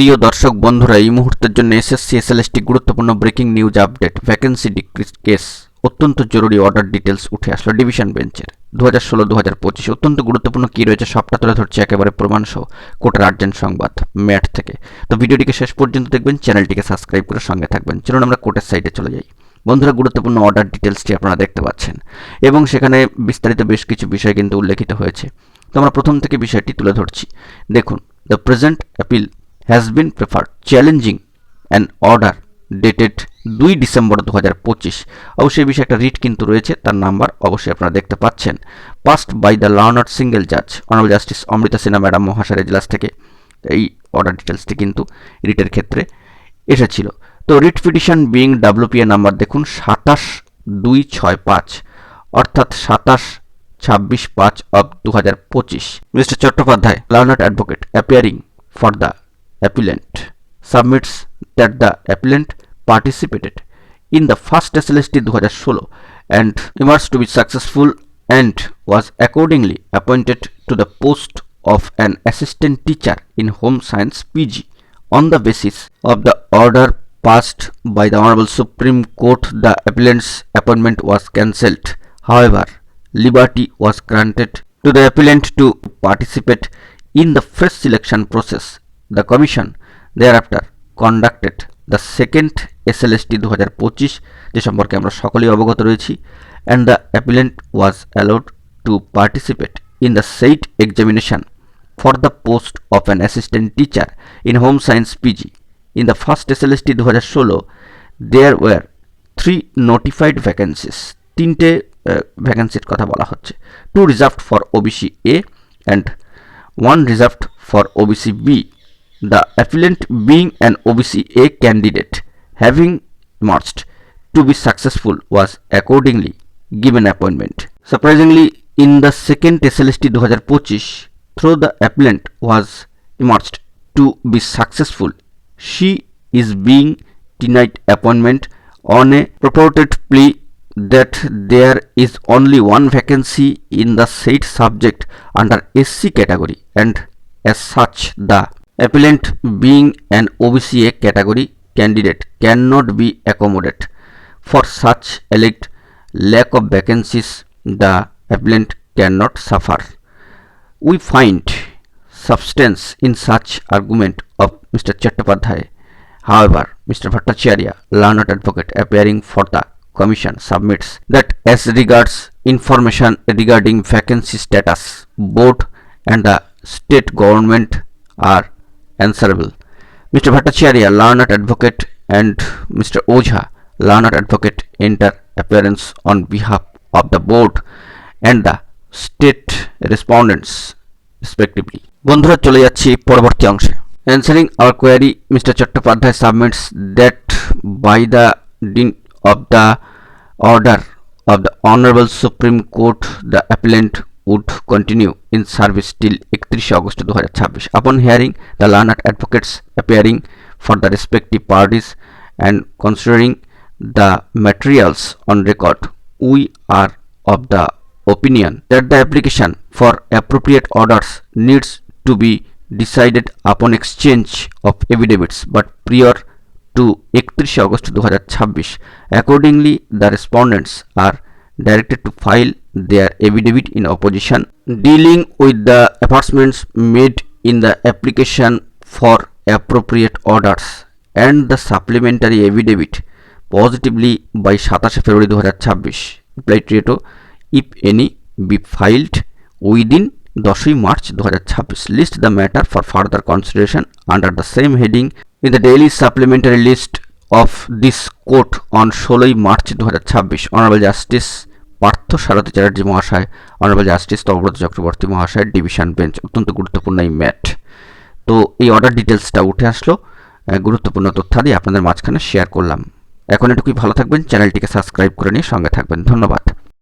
প্রিয় দর্শক বন্ধুরা, এই মুহূর্তের জন্য এসএসসি এসএলএসটি গুরুত্বপূর্ণ breaking news update. Vacancy decrease case, অত্যন্ত জরুরি অর্ডার ডিটেলস উঠে আসলো ডিভিশন বেঞ্চের 2016-2025। অত্যন্ত গুরুত্বপূর্ণ কি রয়েছে সবটা তুলে ধরছে একেবারে প্রমাণসহ কোটার আর্জেন্ট সংবাদ ম্যাট থেকে। তো ভিডিওটিকে শেষ পর্যন্ত দেখবেন, চ্যানেলটিকে সাবস্ক্রাইব করে সঙ্গে থাকবেন। চলুন আমরা কোর্টের সাইডে চলে যাই। বন্ধুরা, গুরুত্বপূর্ণ অর্ডার ডিটেলসটি আপনারা দেখতে পাচ্ছেন এবং সেখানে বিস্তারিত বেশ কিছু বিষয় কিন্তু উল্লেখিত হয়েছে। তো আমরা প্রথম থেকে বিষয়টি তুলে ধরছি। দেখুন, the present appeal has been preferred challenging an order dated 2 December 2025। অবশ্যই বিষয়ে একটা রিট কিন্তু রয়েছে, তার নাম্বার অবশ্যই আপনারা দেখতে পাচ্ছেন। Passed by the learned single জাজ honourable justice Amrita Sinha madam মহাশয়ের এজলাস থেকে এই অর্ডার ডিটেলসটি কিন্তু রিটের ক্ষেত্রে এসেছিল। তো writ petition being WPA number দেখুন 27265, অর্থাৎ 27-26-5 of 2025। Mister Chattopadhyay, learner advocate appearing for the appellant, submits that the appellant participated in the first SLST 2016 and emerged to be successful and was accordingly appointed to the post of an assistant teacher in home science PG on the basis of the order passed by the Honorable Supreme Court. The appellant's appointment was cancelled. However, liberty was granted to the appellant to participate in the fresh selection process. The Commission thereafter conducted the second SLST 2025, যে সম্পর্কে আমরা সকলেই অবগত রয়েছি, and the appellant was allowed to participate in the said examination for the post of an assistant teacher in home science PG. In the first SLST 2016, there were 3 notified vacancies. 3টে ভ্যাকেন্সির কথা বলা হচ্ছে। 2 reserved for OBC A and 1 reserved for OBC B. The appellant, being an OBC A candidate, having emerged to be successful, was accordingly given appointment. Surprisingly, in the second SLST 2025, though the appellant was emerged to be successful, she is being denied appointment on a purported plea that there is only one vacancy in the said subject under SC category, and as such the appellant, being an OBC A category candidate, cannot be accommodated for such alleged lack of vacancies. The appellant cannot suffer. We find substance in such argument of Mr. Chattopadhyay. However, Mr. Bhattacharya, learned advocate appearing for the Commission, submits that as regards information regarding vacancy status, board and the state government are answerable. Mr. Bhattacharya, learned advocate, and Mr. Ojha, learned advocate, enter appearance on behalf of the board and the state respondents respectively. বন্ধুরা, চলে যাচ্ছি পরবর্তী অংশে। Answering our query, Mr. Chattopadhyay submits that by the dint of the order of the Honorable Supreme Court, the appellant would continue in service till 31 August 2026. Upon hearing the learned advocates appearing for the respective parties and considering the materials on record, we are of the opinion that the application for appropriate orders needs to be decided upon exchange of affidavits but prior to 31 August 2026. Accordingly, the respondents are directed to file their affidavit in opposition dealing with the advertisements made in the application for appropriate orders and the supplementary affidavit positively by 27 February 2026. Reply to if any be filed within 10 March 2026. List the matter for further consideration under the same heading in the daily supplementary list of this court on 16 March 2026. Honorable Justice Partha সারথী চ্যাটার্জি মহাশয়, honourable justice Tapabrata Chakraborty মহাশয়ের division bench. অত্যন্ত গুরুত্বপূর্ণ এই mat. তো এই order ডিটেলসটা উঠে আসলো, গুরুত্বপূর্ণ তথ্যাদি আপনাদের মাঝখানে শেয়ার করলাম। এখন এটুকুই, ভালো থাকবেন, চ্যানেলটিকে সাবস্ক্রাইব করে নিয়ে সঙ্গে থাকবেন। ধন্যবাদ।